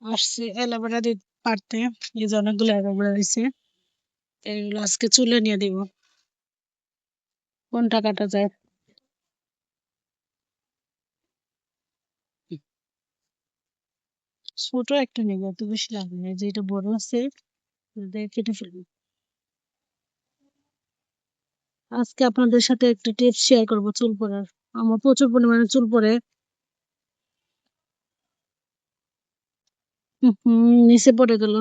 আসছে অ্যালোভেরা দিতে পারতে, এই যে অনেকগুলো অ্যালোভেরা হয়েছে, এগুলো আজকে চুলে নিয়ে দিব। কোনটা কাটা যায়? ছোট একটা নিব, এত বেশি লাগবে না, যেটা বড় আছে ওটা কেটে ফেলবো। আজকে আপনাদের সাথে একটা টিপস শেয়ার করব চুল পড়ার। আমার প্রচুর পরিমাণে চুল পড়ে। নিচে পড়ে গেল,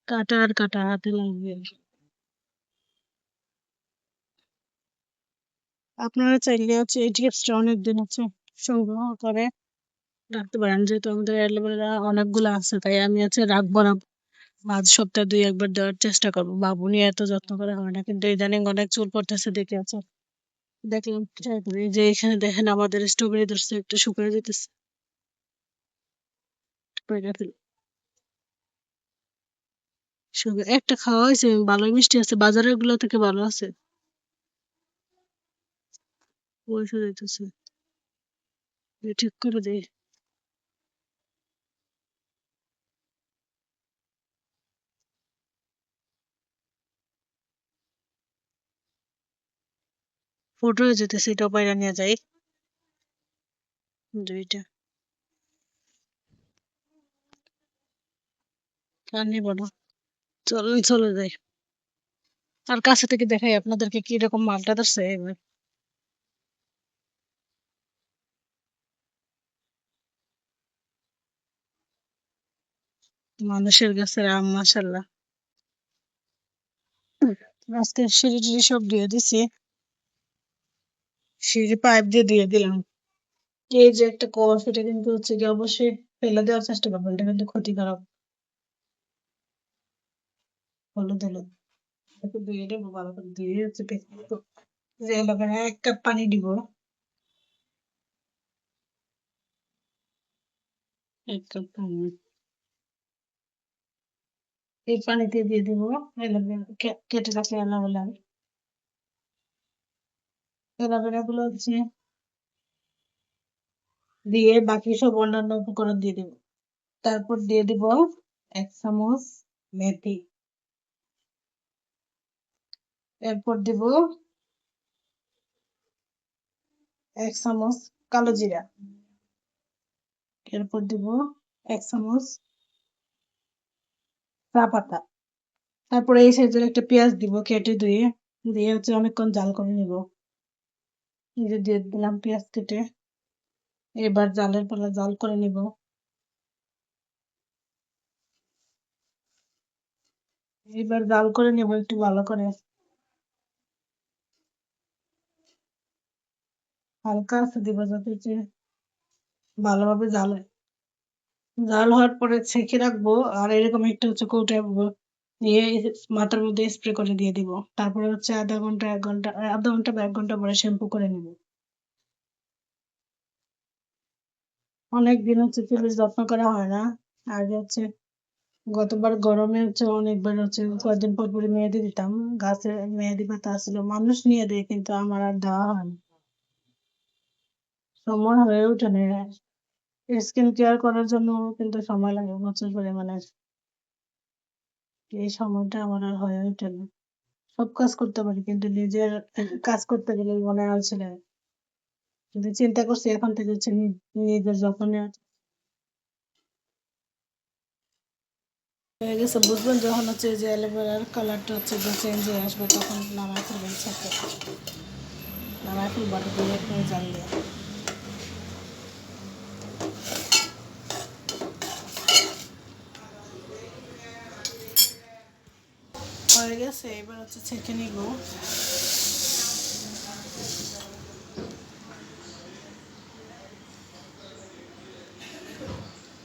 কাটা আর কাটা হাতে লাগবে। আপনারা চাইলে হচ্ছে এই টিপসটা অনেকদিন হচ্ছে সংগ্রহ করে রাখতে পারেন, যেহেতু আমাদের অ্যালোভেরা অনেকগুলো আছে, তাই আমি হচ্ছে রাখবো না। মাঝ সপ্তাহে 2-1 বার দেওয়ার চেষ্টা করবো। বাবু নিয়ে এত যত্ন করা হয় না, কিন্তু ইদানিং অনেক চুল পড়তেছে দেখে আছে দেখলাম ট্রাই করি। এই যে এখানে দেখেন আমাদের স্ট্রবেরি ধরছে, একটা শুকিয়ে যেতেছে। একটা খাওয়া হয়েছে, ভালোই মিষ্টি আছে, বাজারের গুলো থেকে ভালো আছে। পয়সা দিতেছে, ঠিক করে দেয়। ফটো হয়ে যেতেছে, এটাও বাইরে নিয়ে যাই। দুইটা আর নিব না, চলুন চলে যাই। আর কাছে থেকে দেখাই আপনাদেরকে কি রকম মালটা ধরছে এবার। মানুষের গাছের আম, মাশাল্লাহ। আজকে সিঁড়ি টিড়ি সব দিয়ে দিছি, সিঁড়ি পাইপ দিয়ে দিয়ে দিলাম। এই যে একটা কল, সেটা কিন্তু হচ্ছে কি অবশ্যই ফেলে দেওয়ার চেষ্টা করবেন, এটা কিন্তু ক্ষতিকারক। হলুদ হলুদ একটু ধুয়ে দেবো, ভালো করে ধুয়ে হচ্ছে যে এলাকায় 1 কাপ পানি দিব। 1 কাপ পানি, এই পানিতে দিয়ে দিব এলোভেরা, কেটে রাখা এলোভেরা। এলোভেরা গুলো হচ্ছে দিয়ে বাকি সব অন্যান্য উপকরণ দিয়ে দিব। তারপর দিয়ে দিব 1 চামচ মেথি। এরপর দিব 1 চামচ কালো জিরা। এরপর দিব 1 চামচ চা পাতা। তারপরে এই সাইজের একটা পেঁয়াজ দিব কেটে ধুয়ে, দিয়ে হচ্ছে অনেকক্ষণ জাল করে নিব। এই যে দিয়ে দিলাম পেঁয়াজ কেটে, এবার জালের পালা জাল করে নিব। এবার জাল করে নেব একটু ভালো করে, হালকা আছে দিব যাতে হচ্ছে ভালোভাবে জাল হয়। জাল হওয়ার পরে ছেঁকে রাখবো, আর এরকম একটা হচ্ছে কৌটায় নিয়ে মাথার মধ্যে স্প্রে করে দিয়ে দিব। তারপরে হচ্ছে আধা ঘন্টা বা 1 ঘন্টা পরে শ্যাম্পু করে নিব। অনেকদিন হচ্ছে চুলের যত্ন করা হয় না। আগে হচ্ছে গতবার গরমে হচ্ছে অনেকবার হচ্ছে কয়েকদিন পর পরে মেহেদি দিতাম। গাছে মেহেদি পাতা আসছিল, মানুষ নিয়ে দেয়, কিন্তু আমার আর দেওয়া হয় না, সময় হয়ে ওঠে না। স্কিন কেয়ার করার জন্য কিন্তু সময় লাগে প্রচুর পরিমাণে, এই সময়টা আমার আর হয়ে ওঠে না। সব কাজ করতে পারি, কিন্তু নিজের কাজ করতে গেলে মনে হয় ছেলে, কিন্তু চিন্তা করছি এখন থেকে হচ্ছে নিজের যত্ন নেওয়া। হয়ে গেছে, বুঝবেন যখন হচ্ছে যে অ্যালোভেরার কালারটা হচ্ছে যে চেঞ্জ হয়ে আসবে, তখন নামায় ফেলবেন সাথে, নামায় ফেলবার দিয়ে একটু জাল দিয়ে। হয়ে গেছে, এবার হচ্ছে ছেঁকে নিব।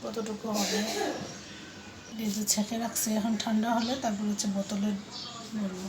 কতটুকু হবে এই যে ছেঁকে রাখছি, এখন ঠান্ডা হলে তারপর হচ্ছে বোতলে ভরবো।